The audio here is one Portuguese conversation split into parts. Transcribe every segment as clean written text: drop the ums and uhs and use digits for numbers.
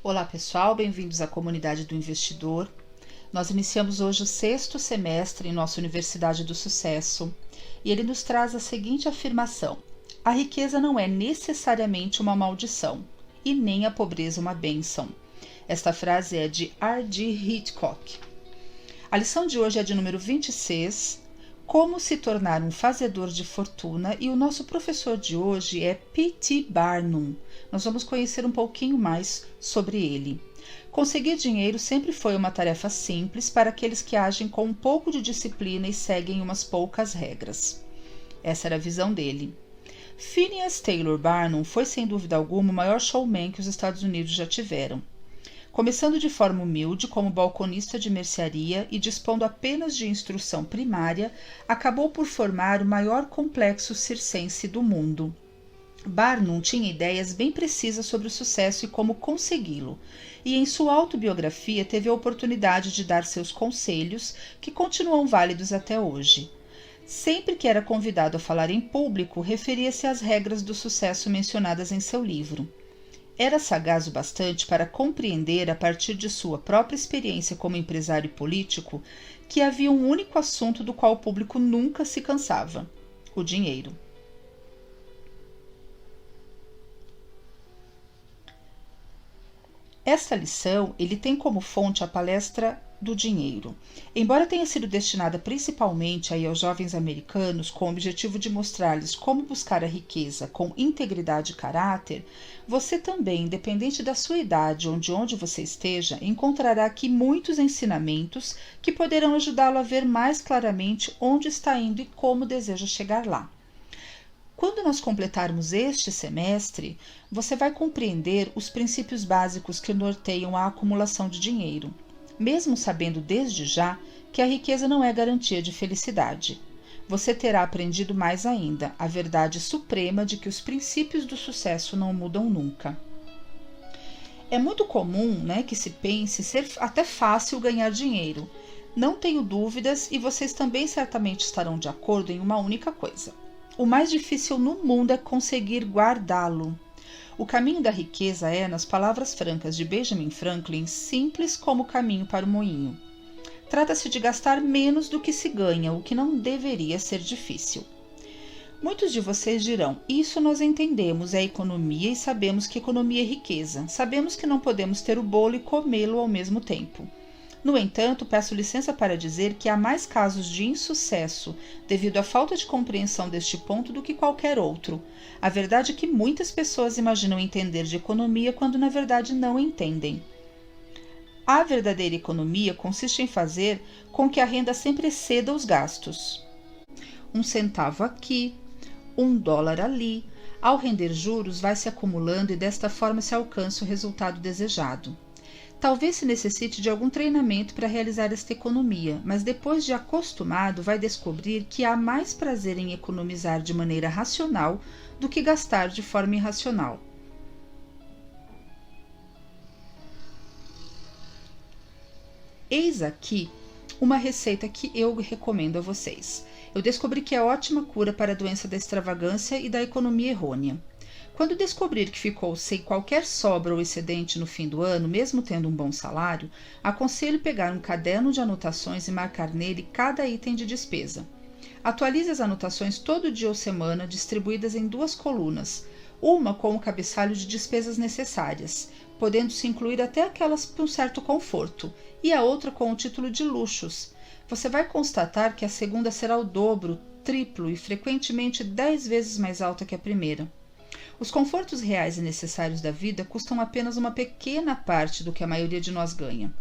Olá pessoal, bem-vindos à comunidade do investidor. Nós iniciamos hoje o 6º semestre em nossa Universidade do Sucesso e ele nos traz a seguinte afirmação: a riqueza não é necessariamente uma maldição e nem a pobreza uma bênção. Esta frase é de R.D. Hitchcock. A lição de hoje é de número 26, Como se tornar um fazedor de fortuna, e o nosso professor de hoje é P.T. Barnum. Nós vamos conhecer um pouquinho mais sobre ele. Conseguir dinheiro sempre foi uma tarefa simples para aqueles que agem com um pouco de disciplina e seguem umas poucas regras. Essa era a visão dele. Phineas Taylor Barnum foi sem dúvida alguma o maior showman que os Estados Unidos já tiveram. Começando de forma humilde como balconista de mercearia e dispondo apenas de instrução primária, acabou por formar o maior complexo circense do mundo. Barnum tinha ideias bem precisas sobre o sucesso e como consegui-lo, e em sua autobiografia teve a oportunidade de dar seus conselhos, que continuam válidos até hoje. Sempre que era convidado a falar em público, referia-se às regras do sucesso mencionadas em seu livro. Era sagaz o bastante para compreender, a partir de sua própria experiência como empresário e político, que havia um único assunto do qual o público nunca se cansava: o dinheiro. Esta lição ele tem como fonte a palestra do dinheiro. Embora tenha sido destinada principalmente aos jovens americanos com o objetivo de mostrar-lhes como buscar a riqueza com integridade e caráter, você também, independente da sua idade ou de onde você esteja, encontrará aqui muitos ensinamentos que poderão ajudá-lo a ver mais claramente onde está indo e como deseja chegar lá. Quando nós completarmos este semestre, você vai compreender os princípios básicos que norteiam a acumulação de dinheiro, mesmo sabendo desde já que a riqueza não é garantia de felicidade. Você terá aprendido mais ainda a verdade suprema de que os princípios do sucesso não mudam nunca. É muito comum, que se pense ser até fácil ganhar dinheiro. Não tenho dúvidas, e vocês também certamente estarão de acordo em uma única coisa: o mais difícil no mundo é conseguir guardá-lo. O caminho da riqueza é, nas palavras francas de Benjamin Franklin, simples como o caminho para o moinho. Trata-se de gastar menos do que se ganha, o que não deveria ser difícil. Muitos de vocês dirão: isso nós entendemos, é economia e sabemos que economia é riqueza. Sabemos que não podemos ter o bolo e comê-lo ao mesmo tempo. No entanto, peço licença para dizer que há mais casos de insucesso devido à falta de compreensão deste ponto do que qualquer outro. A verdade é que muitas pessoas imaginam entender de economia quando na verdade não entendem. A verdadeira economia consiste em fazer com que a renda sempre exceda os gastos. 1 centavo aqui, $1 ali. Ao render juros, vai se acumulando e desta forma se alcança o resultado desejado. Talvez se necessite de algum treinamento para realizar esta economia, mas depois de acostumado, vai descobrir que há mais prazer em economizar de maneira racional do que gastar de forma irracional. Eis aqui uma receita que eu recomendo a vocês. Eu descobri que é ótima cura para a doença da extravagância e da economia errônea. Quando descobrir que ficou sem qualquer sobra ou excedente no fim do ano, mesmo tendo um bom salário, aconselho pegar um caderno de anotações e marcar nele cada item de despesa. Atualize as anotações todo dia ou semana, distribuídas em 2 colunas, uma com o cabeçalho de despesas necessárias, podendo-se incluir até aquelas com certo conforto, e a outra com o título de luxos. Você vai constatar que a segunda será o dobro, triplo e frequentemente 10 vezes mais alta que a primeira. Os confortos reais e necessários da vida custam apenas uma pequena parte do que a maioria de nós ganha.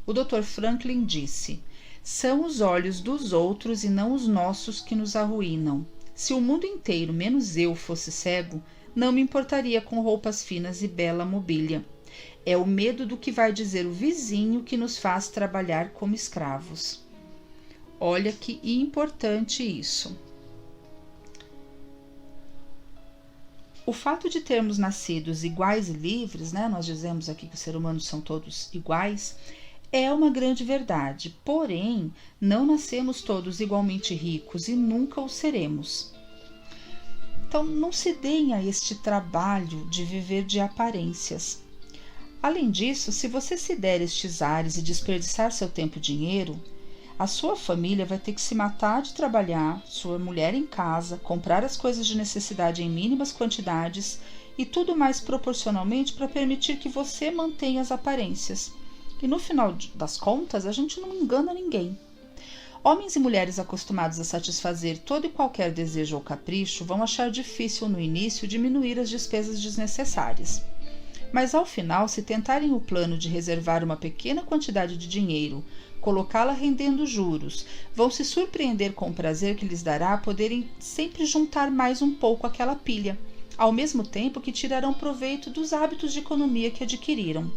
O Dr. Franklin disse: são os olhos dos outros e não os nossos que nos arruinam. Se o mundo inteiro, menos eu, fosse cego, não me importaria com roupas finas e bela mobília. É o medo do que vai dizer o vizinho que nos faz trabalhar como escravos. Olha que importante isso. O fato de termos nascidos iguais e livres, nós dizemos aqui que os seres humanos são todos iguais, é uma grande verdade. Porém, não nascemos todos igualmente ricos e nunca o seremos. Então, não se deem a este trabalho de viver de aparências. Além disso, se você se der estes ares e desperdiçar seu tempo e dinheiro, a sua família vai ter que se matar de trabalhar, sua mulher em casa, comprar as coisas de necessidade em mínimas quantidades e tudo mais proporcionalmente para permitir que você mantenha as aparências. E no final das contas, a gente não engana ninguém. Homens e mulheres acostumados a satisfazer todo e qualquer desejo ou capricho vão achar difícil no início diminuir as despesas desnecessárias. Mas ao final, se tentarem o plano de reservar uma pequena quantidade de dinheiro, colocá-la rendendo juros, vão se surpreender com o prazer que lhes dará poderem sempre juntar mais um pouco àquela pilha, ao mesmo tempo que tirarão proveito dos hábitos de economia que adquiriram.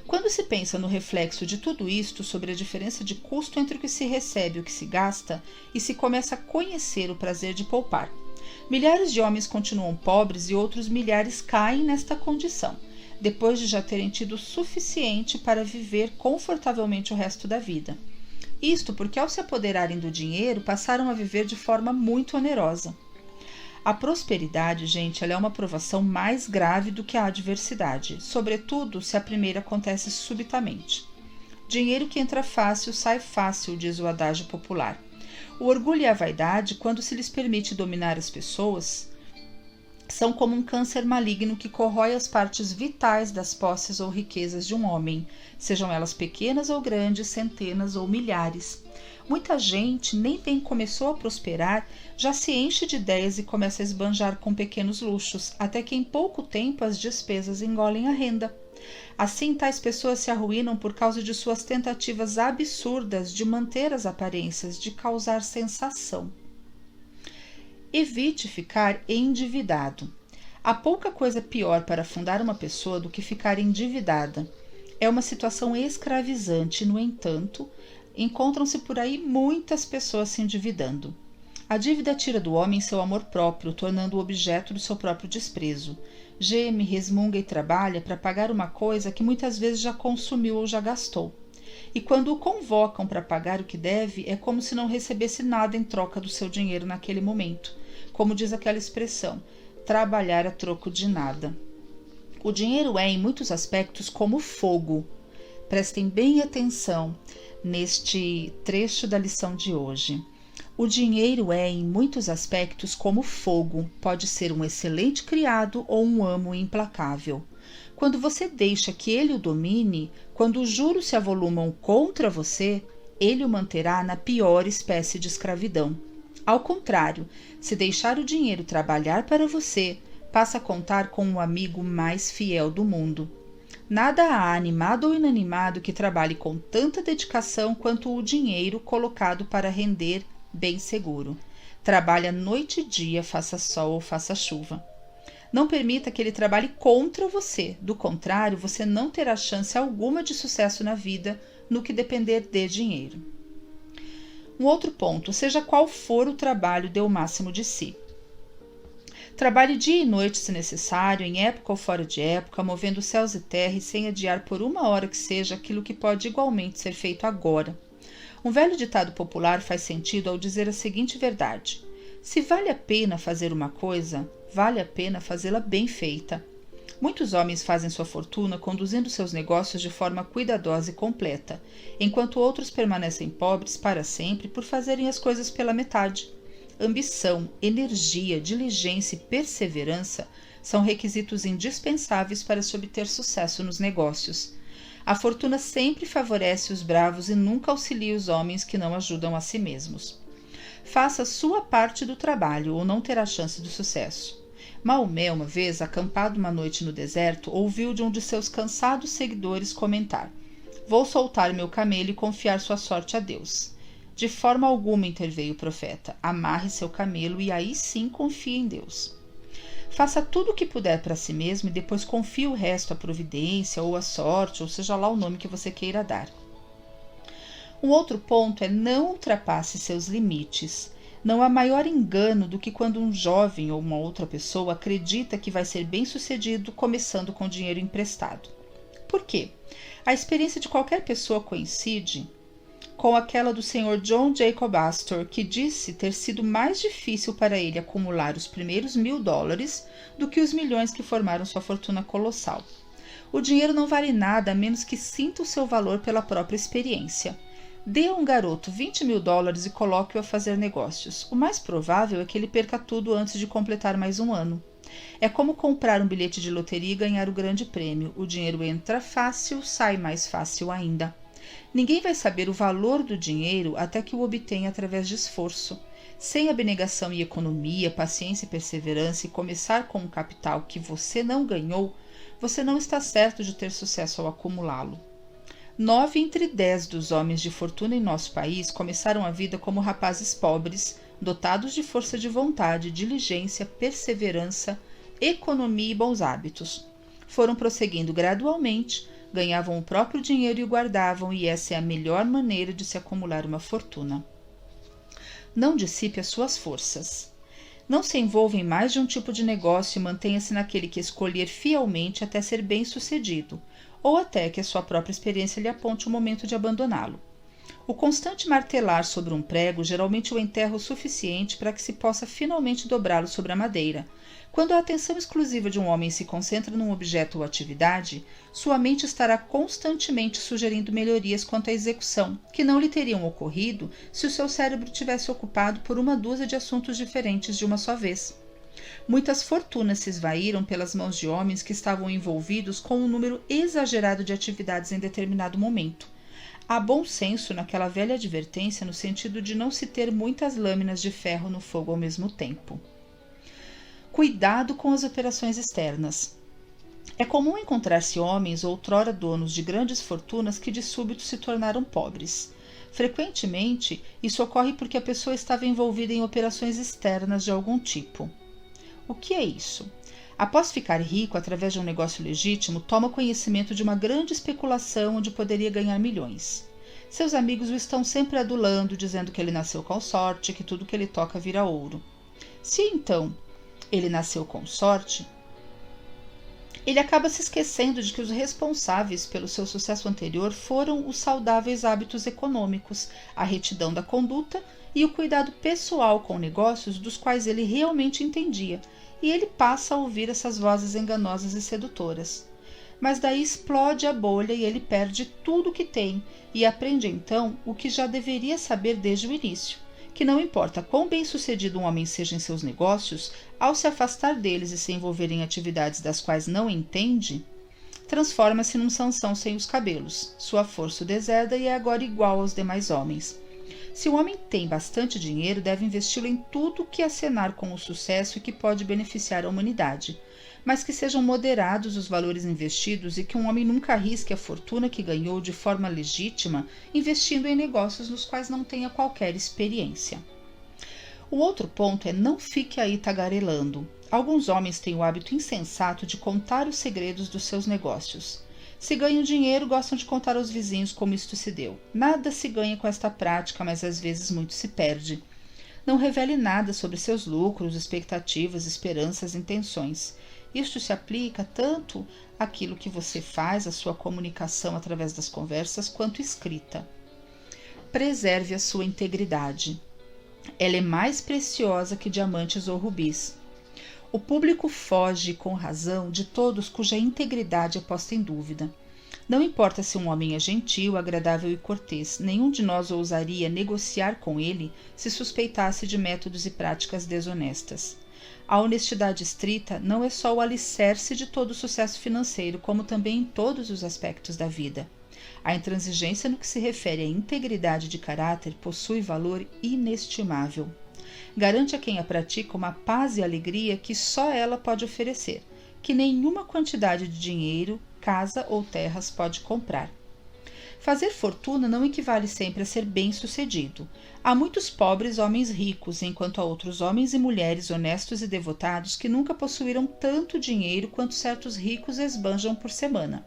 Quando se pensa no reflexo de tudo isto sobre a diferença de custo entre o que se recebe e o que se gasta, e se começa a conhecer o prazer de poupar. Milhares de homens continuam pobres e outros milhares caem nesta condição, depois de já terem tido o suficiente para viver confortavelmente o resto da vida. Isto porque, ao se apoderarem do dinheiro, passaram a viver de forma muito onerosa. A prosperidade, gente, ela é uma provação mais grave do que a adversidade, sobretudo se a primeira acontece subitamente. Dinheiro que entra fácil, sai fácil, diz o adágio popular. O orgulho e a vaidade, quando se lhes permite dominar as pessoas, são como um câncer maligno que corrói as partes vitais das posses ou riquezas de um homem, sejam elas pequenas ou grandes, centenas ou milhares. Muita gente nem bem começou a prosperar, já se enche de ideias e começa a esbanjar com pequenos luxos, até que em pouco tempo as despesas engolem a renda. Assim, tais pessoas se arruinam por causa de suas tentativas absurdas de manter as aparências, de causar sensação. Evite ficar endividado. Há pouca coisa pior para afundar uma pessoa do que ficar endividada. É uma situação escravizante, no entanto, encontram-se por aí muitas pessoas se endividando. A dívida tira do homem seu amor próprio, tornando-o objeto do seu próprio desprezo. Geme, resmunga e trabalha para pagar uma coisa que muitas vezes já consumiu ou já gastou. E quando o convocam para pagar o que deve, é como se não recebesse nada em troca do seu dinheiro naquele momento. Como diz aquela expressão, trabalhar a troco de nada. O dinheiro é, em muitos aspectos, como fogo. Prestem bem atenção neste trecho da lição de hoje. O dinheiro é, em muitos aspectos, como fogo. Pode ser um excelente criado ou um amo implacável. Quando você deixa que ele o domine, quando os juros se avolumam contra você, ele o manterá na pior espécie de escravidão. Ao contrário, se deixar o dinheiro trabalhar para você, passa a contar com o amigo mais fiel do mundo. Nada há animado ou inanimado que trabalhe com tanta dedicação quanto o dinheiro colocado para render bem seguro. Trabalha noite e dia, faça sol ou faça chuva. Não permita que ele trabalhe contra você. Do contrário, você não terá chance alguma de sucesso na vida no que depender de dinheiro. Um outro ponto, seja qual for o trabalho, dê o máximo de si. Trabalhe dia e noite se necessário, em época ou fora de época, movendo céus e terra e sem adiar por uma hora que seja aquilo que pode igualmente ser feito agora. Um velho ditado popular faz sentido ao dizer a seguinte verdade: se vale a pena fazer uma coisa, vale a pena fazê-la bem feita. Muitos homens fazem sua fortuna conduzindo seus negócios de forma cuidadosa e completa, enquanto outros permanecem pobres para sempre por fazerem as coisas pela metade. Ambição, energia, diligência e perseverança são requisitos indispensáveis para se obter sucesso nos negócios. A fortuna sempre favorece os bravos e nunca auxilia os homens que não ajudam a si mesmos. Faça sua parte do trabalho ou não terá chance do sucesso. Maomé, uma vez, acampado uma noite no deserto, ouviu de um de seus cansados seguidores comentar: "Vou soltar meu camelo e confiar sua sorte a Deus." De forma alguma, interveio o profeta. Amarre seu camelo e aí sim confie em Deus. Faça tudo o que puder para si mesmo e depois confie o resto à providência ou à sorte, ou seja lá o nome que você queira dar. Um outro ponto é não ultrapasse seus limites. Não há maior engano do que quando um jovem ou uma outra pessoa acredita que vai ser bem-sucedido começando com dinheiro emprestado. Por quê? A experiência de qualquer pessoa coincide com aquela do Sr. John Jacob Astor, que disse ter sido mais difícil para ele acumular os primeiros $1.000 do que os milhões que formaram sua fortuna colossal. O dinheiro não vale nada a menos que sinta o seu valor pela própria experiência. Dê a um garoto $20.000 e coloque-o a fazer negócios. O mais provável é que ele perca tudo antes de completar mais um ano. É como comprar um bilhete de loteria e ganhar o grande prêmio. O dinheiro entra fácil, sai mais fácil ainda. Ninguém vai saber o valor do dinheiro até que o obtenha através de esforço. Sem abnegação e economia, paciência e perseverança e começar com um capital que você não ganhou, você não está certo de ter sucesso ao acumulá-lo. 9 entre 10 dos homens de fortuna em nosso país começaram a vida como rapazes pobres, dotados de força de vontade, diligência, perseverança, economia e bons hábitos. Foram prosseguindo gradualmente, ganhavam o próprio dinheiro e o guardavam, e essa é a melhor maneira de se acumular uma fortuna. Não dissipe as suas forças. Não se envolva em mais de um tipo de negócio e mantenha-se naquele que escolher fielmente até ser bem-sucedido, ou até que a sua própria experiência lhe aponte o momento de abandoná-lo. O constante martelar sobre um prego geralmente o enterra o suficiente para que se possa finalmente dobrá-lo sobre a madeira. Quando a atenção exclusiva de um homem se concentra num objeto ou atividade, sua mente estará constantemente sugerindo melhorias quanto à execução, que não lhe teriam ocorrido se o seu cérebro tivesse ocupado por uma dúzia de assuntos diferentes de uma só vez. Muitas fortunas se esvaíram pelas mãos de homens que estavam envolvidos com um número exagerado de atividades em determinado momento. Há bom senso naquela velha advertência no sentido de não se ter muitas lâminas de ferro no fogo ao mesmo tempo. Cuidado com as operações externas. É comum encontrar-se homens outrora donos de grandes fortunas que de súbito se tornaram pobres. Frequentemente, isso ocorre porque a pessoa estava envolvida em operações externas de algum tipo. O que é isso? Após ficar rico através de um negócio legítimo, toma conhecimento de uma grande especulação onde poderia ganhar milhões. Seus amigos o estão sempre adulando, dizendo que ele nasceu com sorte, que tudo que ele toca vira ouro. Se então ele nasceu com sorte, ele acaba se esquecendo de que os responsáveis pelo seu sucesso anterior foram os saudáveis hábitos econômicos, a retidão da conduta e o cuidado pessoal com negócios dos quais ele realmente entendia, e ele passa a ouvir essas vozes enganosas e sedutoras. Mas daí explode a bolha e ele perde tudo o que tem e aprende então o que já deveria saber desde o início, que não importa quão bem-sucedido um homem seja em seus negócios, ao se afastar deles e se envolver em atividades das quais não entende, transforma-se num Sansão sem os cabelos. Sua força o deseda e é agora igual aos demais homens. Se o homem tem bastante dinheiro, deve investi-lo em tudo que acenar com o sucesso e que pode beneficiar a humanidade, mas que sejam moderados os valores investidos e que um homem nunca arrisque a fortuna que ganhou de forma legítima investindo em negócios nos quais não tenha qualquer experiência. O outro ponto é não fique aí tagarelando. Alguns homens têm o hábito insensato de contar os segredos dos seus negócios. Se ganham dinheiro, gostam de contar aos vizinhos como isto se deu. Nada se ganha com esta prática, mas às vezes muito se perde. Não revele nada sobre seus lucros, expectativas, esperanças, intenções. Isto se aplica tanto àquilo que você faz, à sua comunicação através das conversas, quanto escrita. Preserve a sua integridade. Ela é mais preciosa que diamantes ou rubis. O público foge, com razão, de todos cuja integridade é posta em dúvida. Não importa se um homem é gentil, agradável e cortês, nenhum de nós ousaria negociar com ele se suspeitasse de métodos e práticas desonestas. A honestidade estrita não é só o alicerce de todo o sucesso financeiro, como também em todos os aspectos da vida. A intransigência no que se refere à integridade de caráter possui valor inestimável. Garante a quem a pratica uma paz e alegria que só ela pode oferecer, que nenhuma quantidade de dinheiro, casa ou terras pode comprar. Fazer fortuna não equivale sempre a ser bem-sucedido. Há muitos pobres homens ricos, enquanto há outros homens e mulheres honestos e devotados que nunca possuíram tanto dinheiro quanto certos ricos esbanjam por semana,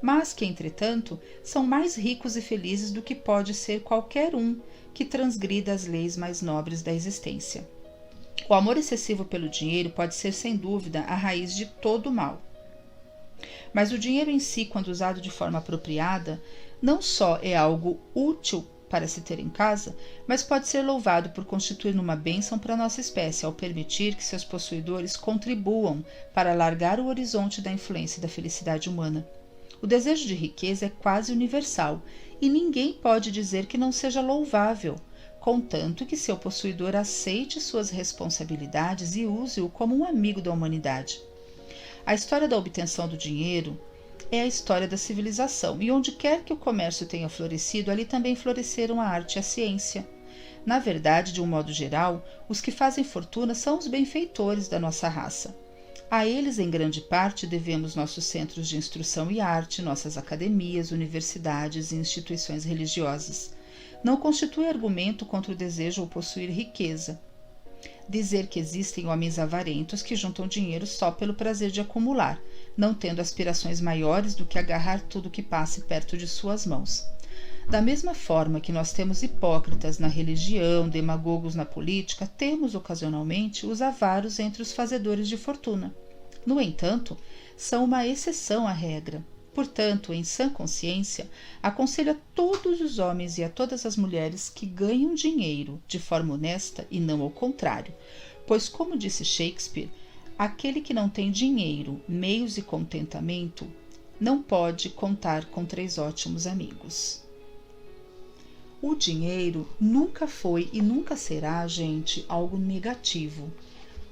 mas que, entretanto, são mais ricos e felizes do que pode ser qualquer um que transgrida as leis mais nobres da existência. O amor excessivo pelo dinheiro pode ser, sem dúvida, a raiz de todo o mal. Mas o dinheiro em si, quando usado de forma apropriada, não só é algo útil para se ter em casa, mas pode ser louvado por constituir uma bênção para nossa espécie ao permitir que seus possuidores contribuam para alargar o horizonte da influência e da felicidade humana. O desejo de riqueza é quase universal e ninguém pode dizer que não seja louvável, contanto que seu possuidor aceite suas responsabilidades e use-o como um amigo da humanidade. A história da obtenção do dinheiro é a história da civilização, e onde quer que o comércio tenha florescido, ali também floresceram a arte e a ciência. Na verdade, de um modo geral, os que fazem fortuna são os benfeitores da nossa raça. A eles, em grande parte, devemos nossos centros de instrução e arte, nossas academias, universidades e instituições religiosas. Não constitui argumento contra o desejo ou possuir riqueza. Dizer que existem homens avarentos que juntam dinheiro só pelo prazer de acumular, não tendo aspirações maiores do que agarrar tudo que passe perto de suas mãos. Da mesma forma que nós temos hipócritas na religião, demagogos na política, temos ocasionalmente os avaros entre os fazedores de fortuna. No entanto, são uma exceção à regra. Portanto, em sã consciência, aconselho a todos os homens e a todas as mulheres que ganham dinheiro de forma honesta e não ao contrário, pois, como disse Shakespeare, aquele que não tem dinheiro, meios e contentamento não pode contar com 3 ótimos amigos. O dinheiro nunca foi e nunca será, gente, algo negativo.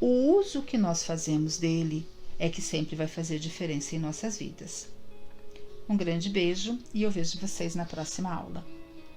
O uso que nós fazemos dele é que sempre vai fazer diferença em nossas vidas. Um grande beijo e eu vejo vocês na próxima aula.